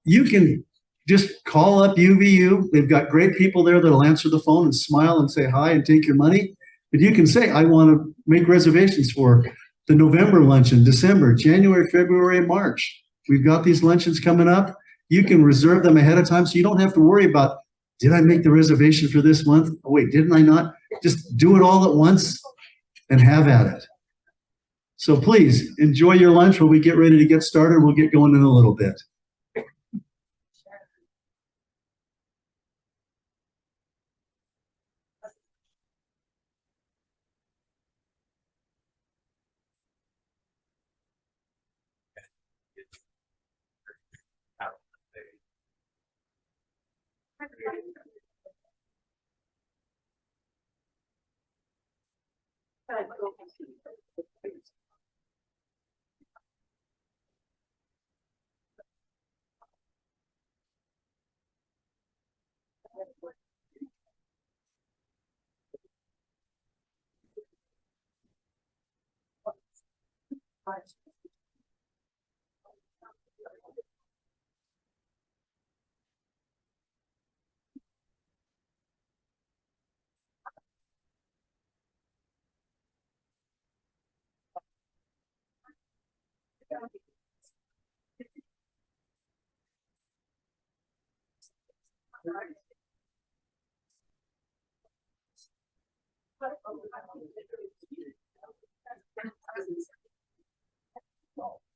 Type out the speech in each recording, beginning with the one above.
you can just call up UVU. They've got great people there that'll answer the phone and smile and say hi and take your money. But you can say, I want to make reservations for the November luncheon, December, January, February, and March. We've got these luncheons coming up. You can reserve them ahead of time so you don't have to worry about, did I make the reservation for this month? Oh, wait, didn't I not? Just do it all at once and have at it. So please enjoy your lunch while we get ready to get started. We'll get going in a little bit.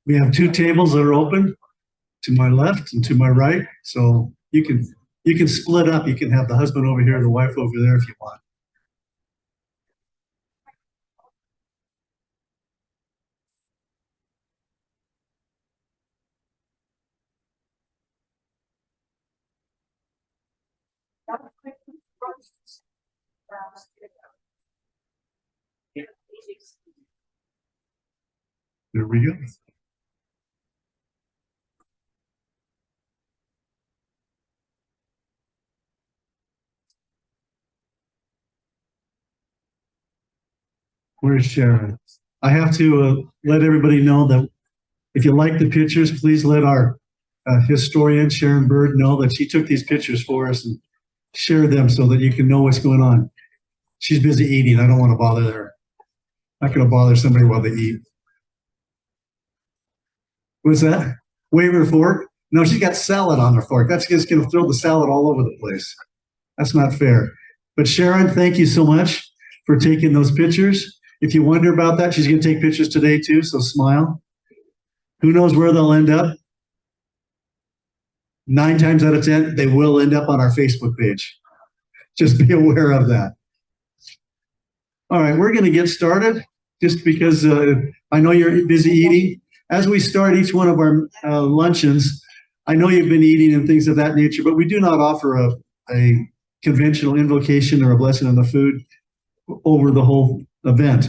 We have two tables that are open to my left and to my right. So you can split up. You can have the husband over here, the wife over there if you want. There we go. Where's Sharon? I have to let everybody know that if you like the pictures, please let our historian, Sharon Bird, know that she took these pictures for us and shared them so that you can know what's going on. She's busy eating. I don't want to bother her. I'm not going to bother somebody while they eat. What's that? Wave her fork? No, she's got salad on her fork. That's just going to throw the salad all over the place. That's not fair. But Sharon, thank you so much for taking those pictures. If you wonder about that, she's going to take pictures today too, so smile. Who knows where they'll end up? 9 times out of 10, they will end up on our Facebook page. Just be aware of that. All right, we're going to get started just because I know you're busy eating. As we start each one of our luncheons, I know you've been eating and things of that nature, but we do not offer a conventional invocation or a blessing on the food over the whole event.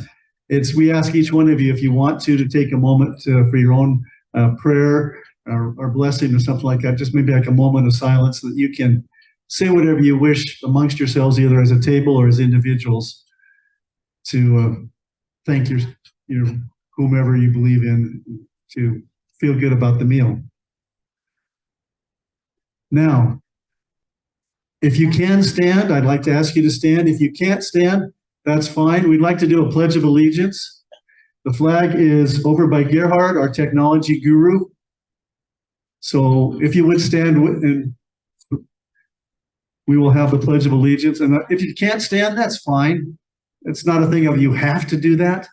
We ask each one of you, if you want to take a moment for your own prayer or blessing or something like that, just maybe like a moment of silence so that you can say whatever you wish amongst yourselves, either as a table or as individuals, to thank your whomever you believe in, to feel good about the meal. Now, if you can stand, I'd like to ask you to stand. If you can't stand, that's fine. We'd like to do a Pledge of Allegiance. The flag is over by Gerhard, our technology guru. So if you would stand, and we will have the Pledge of Allegiance. And if you can't stand, that's fine. It's not a thing of you have to do that.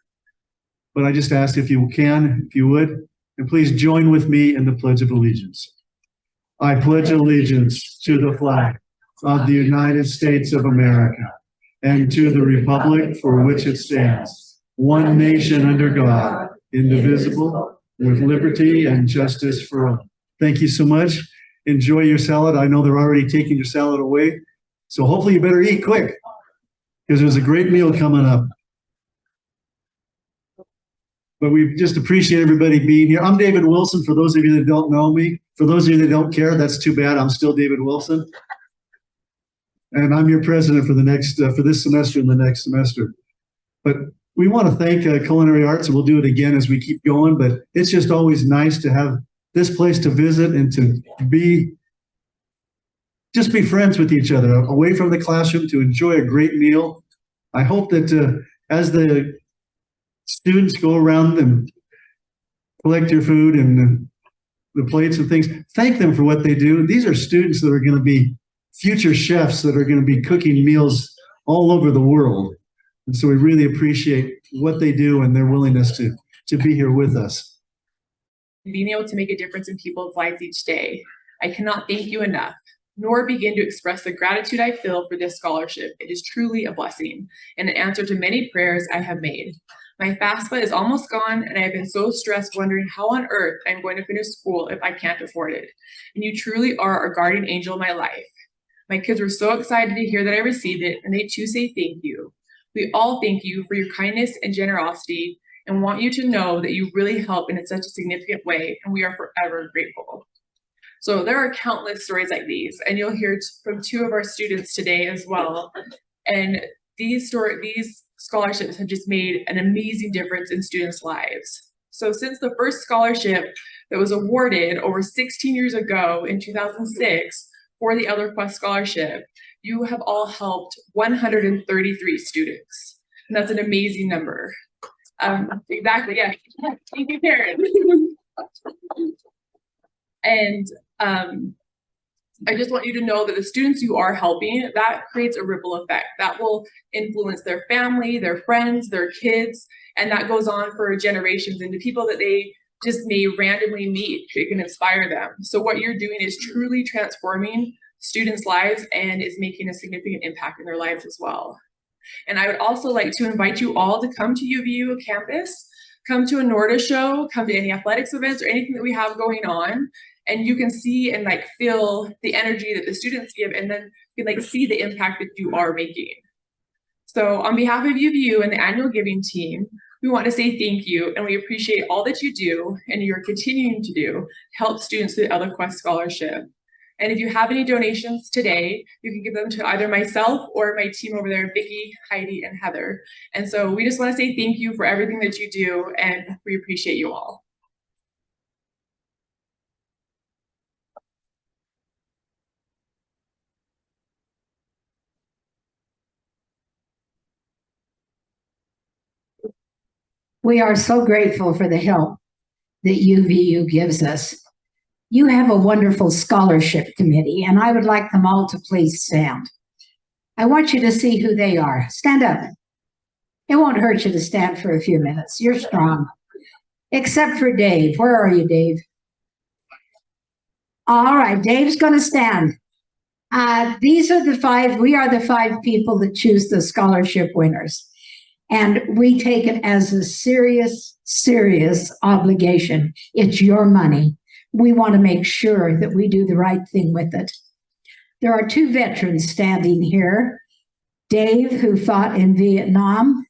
But I just asked if you can, if you would. And please join with me in the Pledge of Allegiance. I pledge allegiance to the flag of the United States of America and to the republic for which it stands, one nation under God, indivisible, with liberty and justice for all. Thank you so much. Enjoy your salad. I know they're already taking your salad away. So hopefully you better eat quick because there's a great meal coming up. But we just appreciate everybody being here. I'm David Wilson, for those of you that don't know me. For those of you that don't care, that's too bad. I'm still David Wilson. And I'm your president for the next, for this semester and the next semester. But we want to thank Culinary Arts, and we'll do it again as we keep going. But it's just always nice to have this place to visit and to just be friends with each other, away from the classroom, to enjoy a great meal. I hope that as the students go around and collect your food and the plates and things, thank them for what they do. These are students that are going to be future chefs that are going to be cooking meals all over the world. And so we really appreciate what they do and their willingness to be here with us. Being able to make a difference in people's lives each day. I cannot thank you enough, nor begin to express the gratitude I feel for this scholarship. It is truly a blessing and an answer to many prayers I have made. My FAFSA is almost gone, and I have been so stressed wondering how on earth I'm going to finish school if I can't afford it. And you truly are a guardian angel in my life. My kids were so excited to hear that I received it, and they too say thank you. We all thank you for your kindness and generosity, and want you to know that you really help in such a significant way, and we are forever grateful. So there are countless stories like these, and you'll hear from two of our students today as well. And these scholarships have just made an amazing difference in students' lives. So since the first scholarship that was awarded over 16 years ago in 2006 for the Elder Quest Scholarship, you have all helped 133 students. And that's an amazing number. Exactly, yeah. Thank you, Karen. And I just want you to know that the students you are helping, that creates a ripple effect that will influence their family, their friends, their kids, and that goes on for generations into people that they just may randomly meet. It can inspire them. So what you're doing is truly transforming students' lives and is making a significant impact in their lives as well. And I would also like to invite you all to come to UVU campus, come to a NORDA show, come to any athletics events or anything that we have going on. And you can see and like feel the energy that the students give, and then you can like see the impact that you are making. So on behalf of UVU and the annual giving team, we want to say thank you, and we appreciate all that you do and you're continuing to do to help students through the Elder Quest Scholarship. And if you have any donations today, you can give them to either myself or my team over there, Vicki, Heidi, and Heather. And so we just want to say thank you for everything that you do, and we appreciate you all. We are so grateful for the help that UVU gives us. You have a wonderful scholarship committee, and I would like them all to please stand. I want you to see who they are. Stand up. It won't hurt you to stand for a few minutes. You're strong. Except for Dave. Where are you, Dave? All right, Dave's going to stand. These are the five. We are the five people that choose the scholarship winners. And we take it as a serious, serious obligation. It's your money. We want to make sure that we do the right thing with it. There are two veterans standing here. Dave, who fought in Vietnam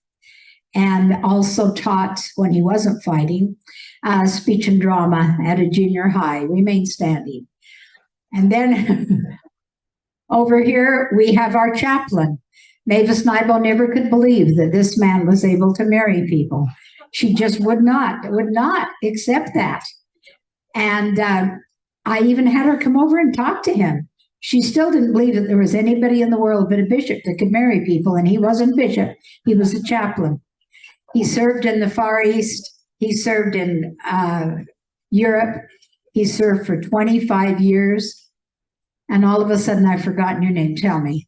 and also taught, when he wasn't fighting, speech and drama at a junior high. Remain standing. And then over here, we have our chaplain. Mavis Nibel never could believe that this man was able to marry people. She just would not accept that. And I even had her come over and talk to him. She still didn't believe that there was anybody in the world but a bishop that could marry people, and he wasn't bishop, he was a chaplain. He served in the Far East, he served in Europe, he served for 25 years, and all of a sudden I've forgotten your name, tell me.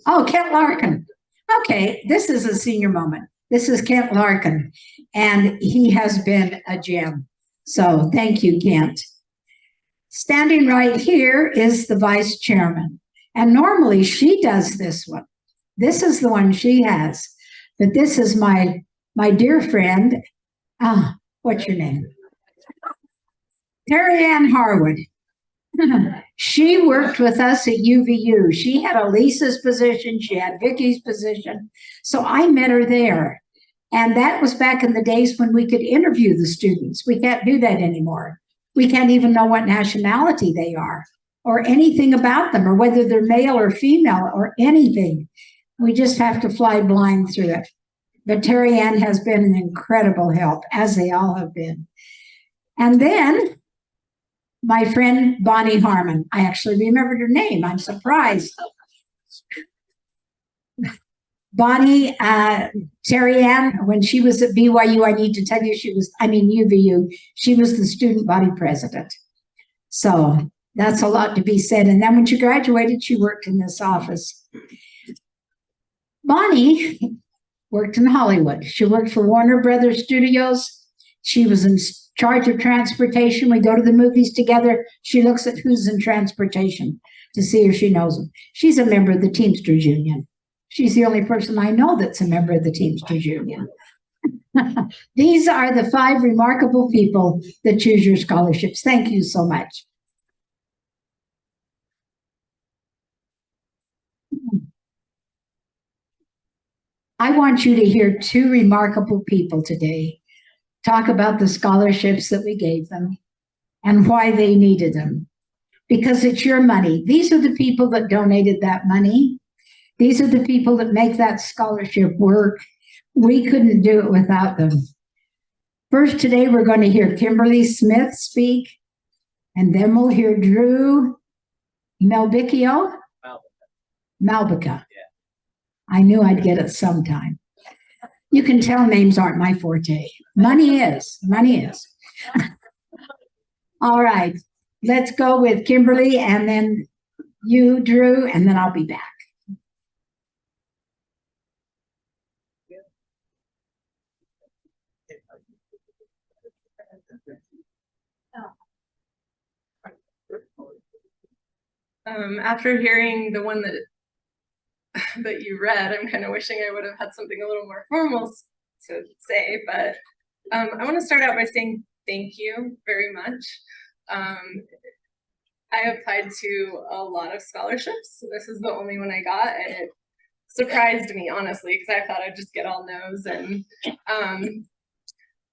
Oh, Kent Larkin. Okay, this is a senior moment. This is Kent Larkin, and he has been a gem. So thank you, Kent. Standing right here is the vice chairman, and normally she does this one. This is the one she has, but this is my dear friend. What's your name? Terry Ann Harwood. She worked with us at UVU. She had Elisa's position. She had Vicky's position. So I met her there. And that was back in the days when we could interview the students. We can't do that anymore. We can't even know what nationality they are or anything about them or whether they're male or female or anything. We just have to fly blind through it. But Terry Ann has been an incredible help, as they all have been. And then my friend Bonnie Harmon. I actually remembered her name. I'm surprised. Bonnie, Terry Ann, when she was at BYU, I need to tell you, UVU, she was the student body president. So that's a lot to be said. And then when she graduated, she worked in this office. Bonnie worked in Hollywood. She worked for Warner Brothers Studios. She was in charge of transportation. We go to the movies together. She looks at who's in transportation to see if she knows them. She's a member of the Teamsters Union. She's the only person I know that's a member of the Teamsters Union. These are the 5 remarkable people that choose your scholarships. Thank you so much. I want you to hear 2 remarkable people today talk about the scholarships that we gave them and why they needed them. Because it's your money. These are the people that donated that money. These are the people that make that scholarship work. We couldn't do it without them. First today, we're going to hear Kimberly Smith speak, and then we'll hear Drew Malbicio. Malbica. Yeah. I knew I'd get it sometime. You can tell names aren't my forte. Money is. All right. Let's go with Kimberly, and then you, Drew, and then I'll be back. After hearing the one that you read, I'm kind of wishing I would have had something a little more formal to say, but I want to start out by saying thank you very much. I applied to a lot of scholarships. This is the only one I got, and it surprised me, honestly, because I thought I'd just get all no's. And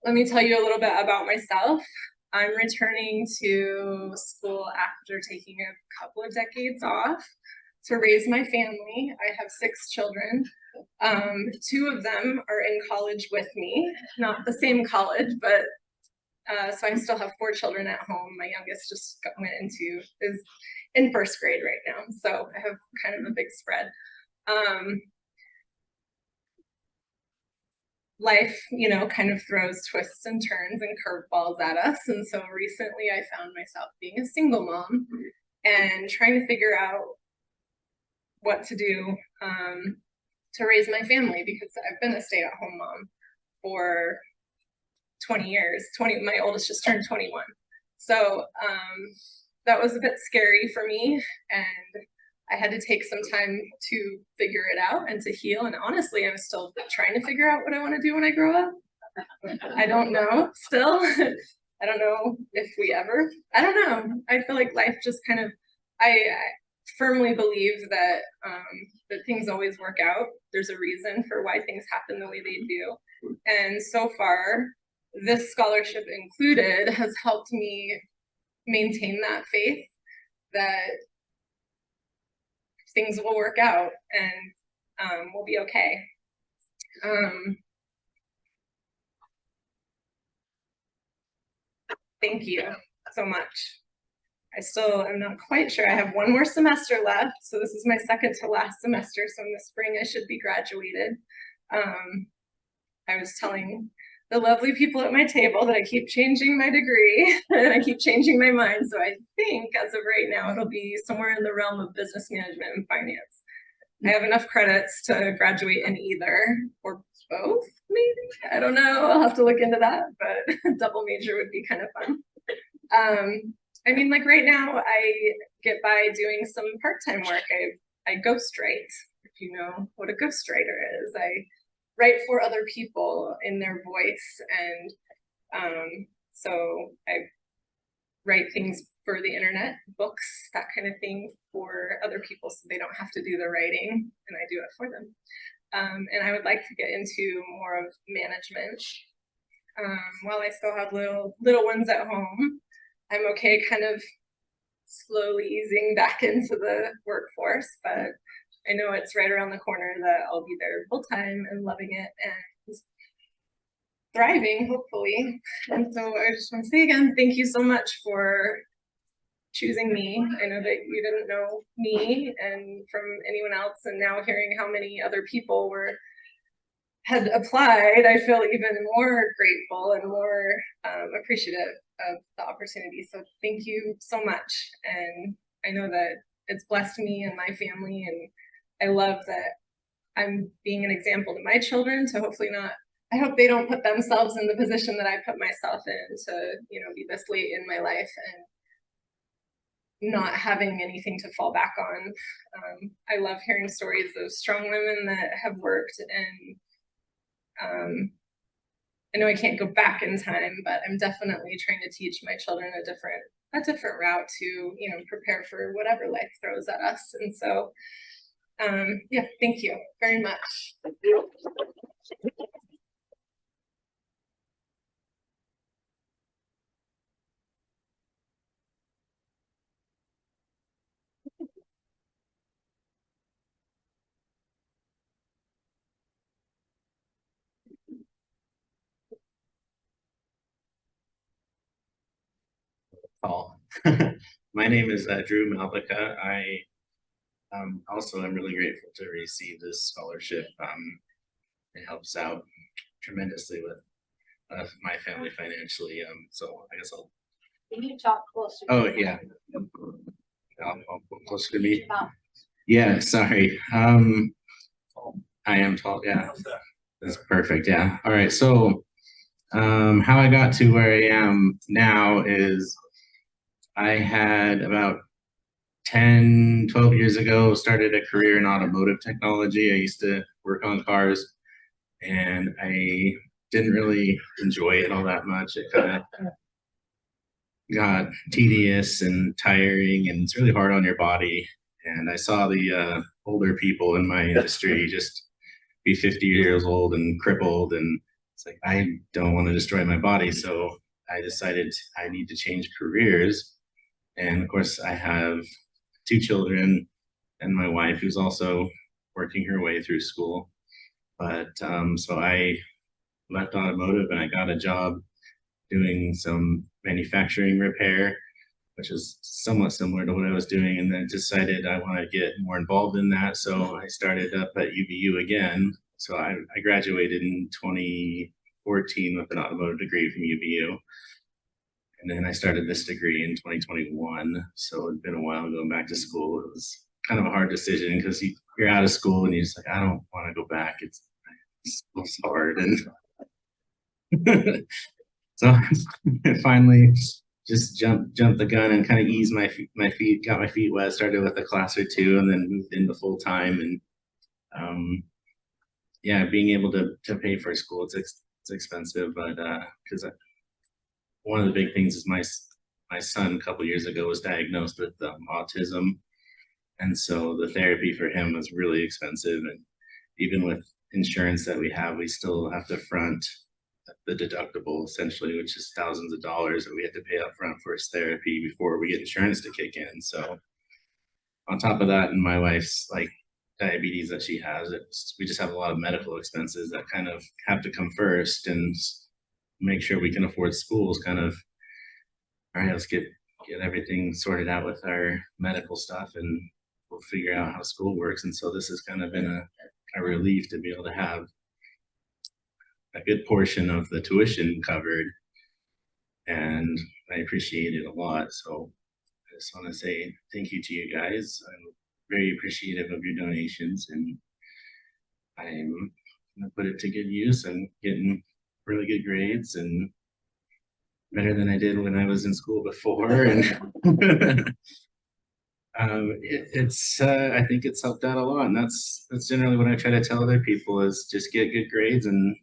let me tell you a little bit about myself. I'm returning to school after taking a couple of decades off to raise my family. I have 6 children. 2 of them are in college with me, not the same college, but so I still have 4 children at home. My youngest just is in 1st grade right now. So I have kind of a big spread. Life, kind of throws twists and turns and curveballs at us. And so recently I found myself being a single mom and trying to figure out what to do to raise my family, because I've been a stay-at-home mom for 20 years. My oldest just turned 21. So that was a bit scary for me, and I had to take some time to figure it out and to heal. And honestly, I'm still trying to figure out what I want to do when I grow up. I don't know still. I don't know if I don't know. I feel like life just kind of, I firmly believe that things always work out. There's a reason for why things happen the way they do. And so far, this scholarship included has helped me maintain that faith that things will work out and we'll be okay. Thank you so much. I still am not quite sure. I have 1 more semester left, so this is my 2nd to last semester. So in the spring, I should be graduated. I was telling the lovely people at my table that I keep changing my degree and I keep changing my mind. So I think as of right now, it'll be somewhere in the realm of business management and finance. I have enough credits to graduate in either or both, maybe. I don't know. I'll have to look into that, but double major would be kind of fun. I mean, like right now, I get by doing some part-time work. I ghostwrite, if you know what a ghostwriter is. I write for other people in their voice, and so I write things for the internet, books, that kind of thing for other people, so they don't have to do the writing, and I do it for them. And I would like to get into more of management. While I still have little ones at home, I'm okay kind of slowly easing back into the workforce, but I know it's right around the corner that I'll be there full time and loving it. And thriving, hopefully. And so I just want to say again, thank you so much for choosing me. I know that you didn't know me and from anyone else, and now hearing how many other people had applied, I feel even more grateful and more appreciative of the opportunity. So thank you so much. And I know that it's blessed me and my family, and I love that I'm being an example to my children to hopefully not, I hope they don't put themselves in the position that I put myself in to, be this late in my life and not having anything to fall back on. I love hearing stories of strong women that have worked, and I know I can't go back in time, but I'm definitely trying to teach my children a different route to, prepare for whatever life throws at us. And so, yeah, thank you very much. Paul. My name is Drew Malvika. I also am really grateful to receive this scholarship. It helps out tremendously with my family financially. So I guess I'll. Can you talk closer? Oh yeah. I'll put closer to me. Yeah. Sorry. I am tall. Yeah. That's perfect. Yeah. All right. So how I got to where I am now is I had about 10, 12 years ago, started a career in automotive technology. I used to work on cars and I didn't really enjoy it all that much. It kind of got tedious and tiring, and it's really hard on your body. And I saw the older people in my industry just be 50 years old and crippled. And it's like, I don't want to destroy my body. So I decided I need to change careers. And of course, I have 2 children and my wife who's also working her way through school. But so I left automotive and I got a job doing some manufacturing repair, which is somewhat similar to what I was doing. And then decided I want to get more involved in that. So I started up at UVU again. So I graduated in 2014 with an automotive degree from UVU. And then I started this degree in 2021. So it'd been a while going back to school. It was kind of a hard decision because you're out of school and you're just like, I don't want to go back. It's hard. And so I finally just jumped the gun and kind of eased my feet, got my feet wet, started with a class or two and then moved into full time. And yeah, being able to pay for school, it's expensive, but because one of the big things is my son a couple years ago was diagnosed with autism, and so the therapy for him was really expensive. And even with insurance that we have, we still have to front the deductible essentially, which is thousands of dollars that we have to pay up front for his therapy before we get insurance to kick in. So on top of that, and my wife's like diabetes that she has, we just have a lot of medical expenses that kind of have to come first, and make sure we can afford schools. Kind of, all right, let's get everything sorted out with our medical stuff and we'll figure out how school works. And so this has kind of been a relief to be able to have a good portion of the tuition covered, and I appreciate it a lot. So I just want to say thank you to you guys. I'm very appreciative of your donations, and I'm gonna put it to good use and getting really good grades and better than I did when I was in school before. And I think it's helped out a lot, and that's generally what I try to tell other people is just get good grades and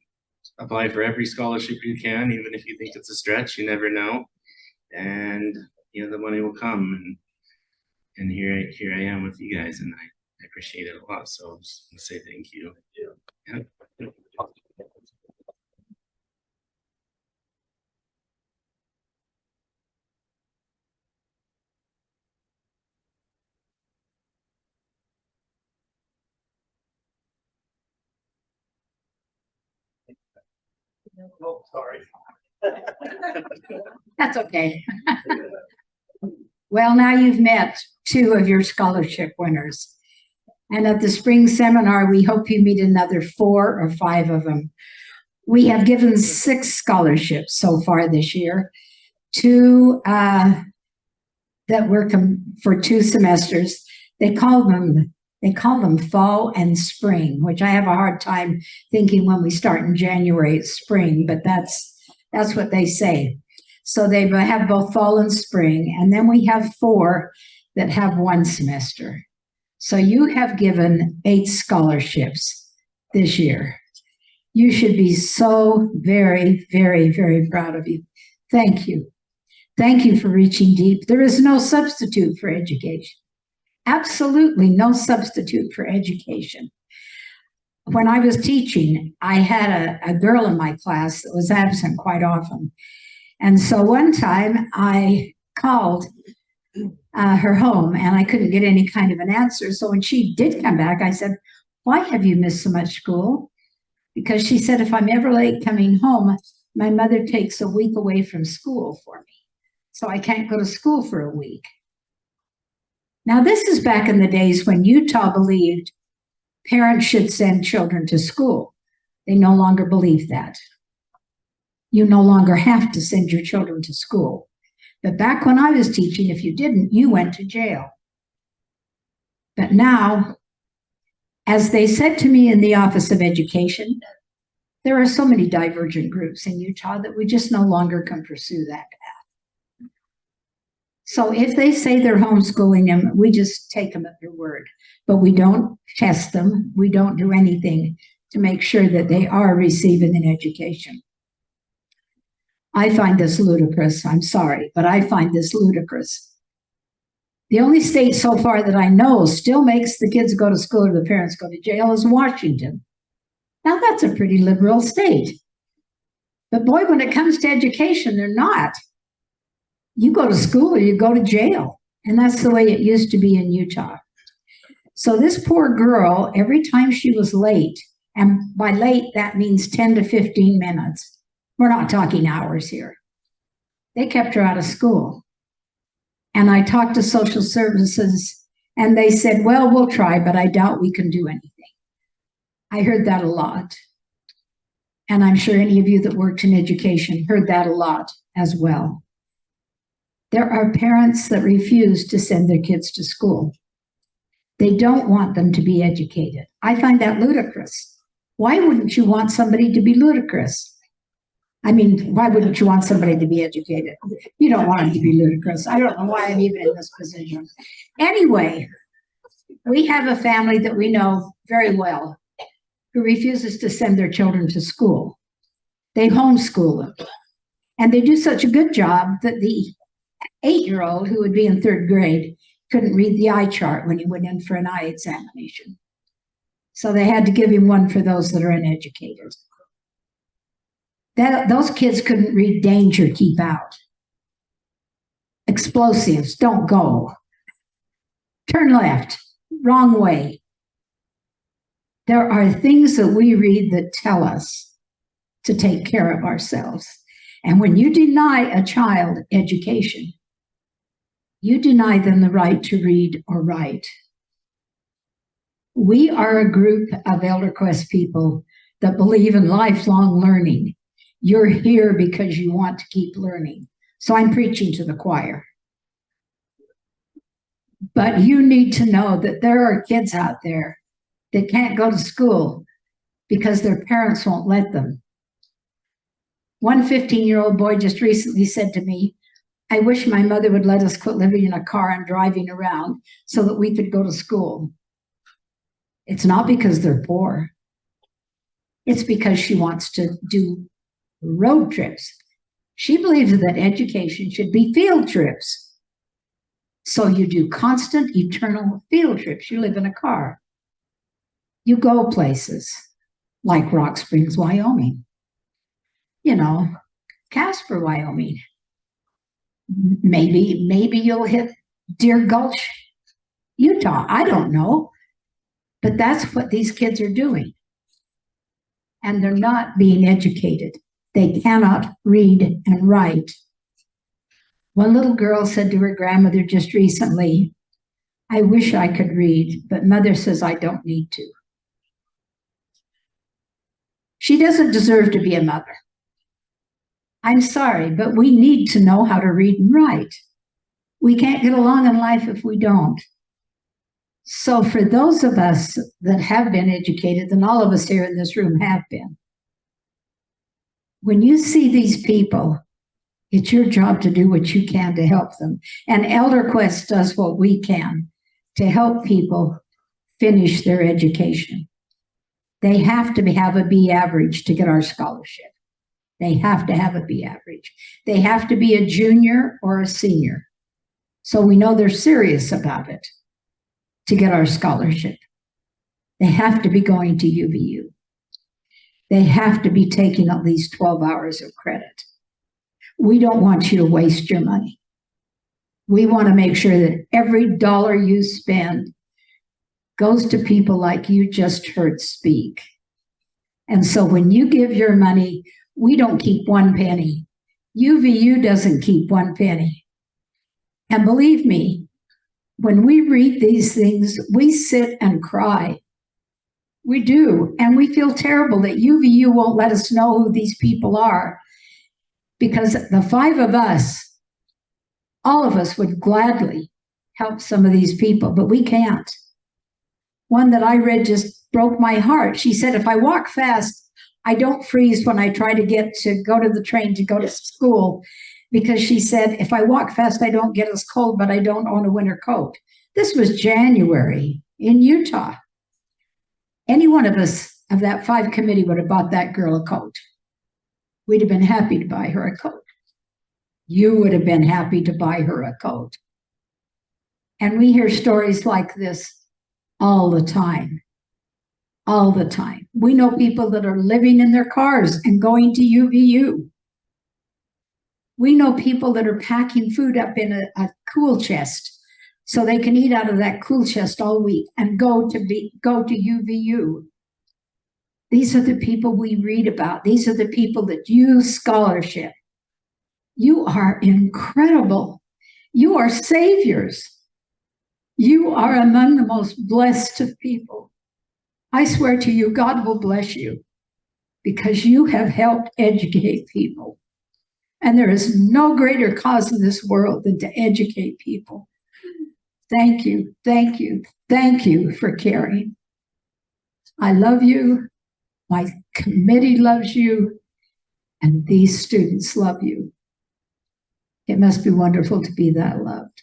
apply for every scholarship you can, even if you think it's a stretch. You never know, and the money will come. And here I am with you guys, and I appreciate it a lot. So I'm just gonna say thank you. Yeah. Oh, sorry. That's okay. Well, now you've met two of your scholarship winners. And at the spring seminar, we hope you meet another 4 or 5 of them. We have given 6 scholarships so far this year, 2 that were for 2 semesters. They call them fall and spring, which I have a hard time thinking when we start in January it's spring, but that's what they say. So they have both fall and spring, and then we have 4 that have 1 semester. So you have given 8 scholarships this year. You should be so very, very, very proud of you. Thank you. Thank you for reaching deep. There is no substitute for education. Absolutely no substitute for education. When I was teaching, I had a girl in my class that was absent quite often. And so one time I called her home and I couldn't get any kind of an answer. So when she did come back, I said, "Why have you missed so much school?" Because she said, "If I'm ever late coming home, my mother takes a week away from school for me. So I can't go to school for a week." Now, this is back in the days when Utah believed parents should send children to school. They no longer believe that. You no longer have to send your children to school. But back when I was teaching, if you didn't, you went to jail. But now, as they said to me in the Office of Education, there are so many divergent groups in Utah that we just no longer can pursue that path. So if they say they're homeschooling them, we just take them at their word. But we don't test them. We don't do anything to make sure that they are receiving an education. I find this ludicrous. I'm sorry, but I find this ludicrous. The only state so far that I know still makes the kids go to school or the parents go to jail is Washington. Now that's a pretty liberal state. But boy, when it comes to education, they're not. You go to school or you go to jail. And that's the way it used to be in Utah. So this poor girl, every time she was late, and by late, that means 10 to 15 minutes. We're not talking hours here. They kept her out of school. And I talked to social services and they said, "Well, we'll try, but I doubt we can do anything." I heard that a lot. And I'm sure any of you that worked in education heard that a lot as well. There are parents that refuse to send their kids to school. They don't want them to be educated. I find that ludicrous. Why wouldn't you want somebody to be ludicrous? I mean, why wouldn't you want somebody to be educated? You don't want them to be ludicrous. I don't know why I'm even in this position. Anyway, we have a family that we know very well who refuses to send their children to school. They homeschool them. And they do such a good job that the 8-year-old who would be in 3rd grade couldn't read the eye chart when he went in for an eye examination. So they had to give him one for those that are uneducated. Those kids couldn't read danger, keep out. Explosives, don't go. Turn left, wrong way. There are things that we read that tell us to take care of ourselves. And when you deny a child education, you deny them the right to read or write. We are a group of Elder Quest people that believe in lifelong learning. You're here because you want to keep learning. So I'm preaching to the choir. But you need to know that there are kids out there that can't go to school because their parents won't let them. One 15-year-old boy just recently said to me, "I wish my mother would let us quit living in a car and driving around so that we could go to school." It's not because they're poor. It's because she wants to do road trips. She believes that education should be field trips. So you do constant, eternal field trips. You live in a car. You go places like Rock Springs, Wyoming. You know, Casper, Wyoming. Maybe you'll hit Deer Gulch, Utah. I don't know. But that's what these kids are doing. And they're not being educated. They cannot read and write. One little girl said to her grandmother just recently, "I wish I could read, but mother says I don't need to." She doesn't deserve to be a mother. I'm sorry, but we need to know how to read and write. We can't get along in life if we don't. So for those of us that have been educated, and all of us here in this room have been, when you see these people, it's your job to do what you can to help them. And Elder Quest does what we can to help people finish their education. They have to have a B average to get our scholarship. They have to have a B average. They have to be a junior or a senior. So we know they're serious about it to get our scholarship. They have to be going to UVU. They have to be taking at least 12 hours of credit. We don't want you to waste your money. We want to make sure that every dollar you spend goes to people like you just heard speak. And so when you give your money, we don't keep one penny. UVU doesn't keep one penny. And believe me, when we read these things, we sit and cry. We do. And we feel terrible that UVU won't let us know who these people are. Because the five of us, all of us would gladly help some of these people, but we can't. One that I read just broke my heart. She said, if I walk fast, I don't freeze when I try to go to the train to go to school, because she said, if I walk fast, I don't get as cold, but I don't own a winter coat. This was January in Utah. Any one of us of that 5 committee would have bought that girl a coat. We'd have been happy to buy her a coat. You would have been happy to buy her a coat. And we hear stories like this all the time. All the time. We know people that are living in their cars and going to UVU. We know people that are packing food up in a cool chest so they can eat out of that cool chest all week and go to UVU. These are the people we read about. These are the people that use scholarship. You are incredible. You are saviors. You are among the most blessed of people. I swear to you, God will bless you because you have helped educate people. And there is no greater cause in this world than to educate people. Thank you, thank you, thank you for caring. I love you. My committee loves you. And these students love you. It must be wonderful to be that loved.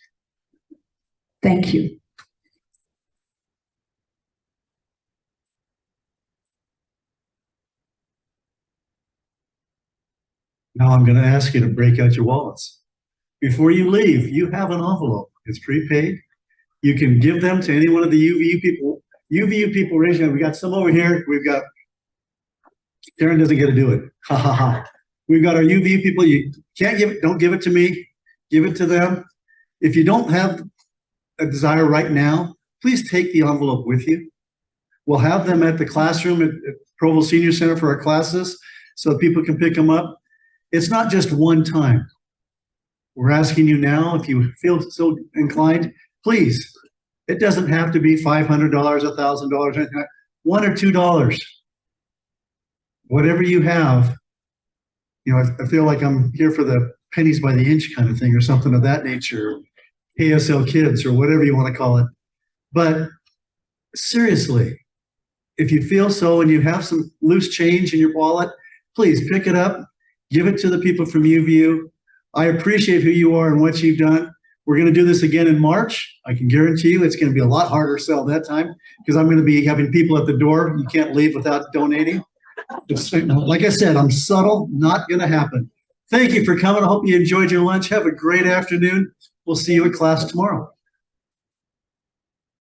Thank you. Now I'm going to ask you to break out your wallets. Before you leave, you have an envelope. It's prepaid. You can give them to any one of the UVU people. UVU people, raise your hand. We got some over here. We've got, Karen doesn't get to do it. Ha ha ha. We've got our UVU people. You can't give it, don't give it to me. Give it to them. If you don't have a desire right now, please take the envelope with you. We'll have them at the classroom at Provo Senior Center for our classes so people can pick them up. It's not just one time. We're asking you now, if you feel so inclined, please, it doesn't have to be $500, $1,000, anything like that. $1 or $2. Whatever you have, you know, I feel like I'm here for the pennies by the inch kind of thing or something of that nature, KSL Kids or whatever you want to call it. But seriously, if you feel so and you have some loose change in your wallet, please pick it up, give it to the people from UVU. I appreciate who you are and what you've done. We're going to do this again in March. I can guarantee you it's going to be a lot harder sell that time because I'm going to be having people at the door. You can't leave without donating. Like I said, I'm subtle, not going to happen. Thank you for coming. I hope you enjoyed your lunch. Have a great afternoon. We'll see you at class tomorrow.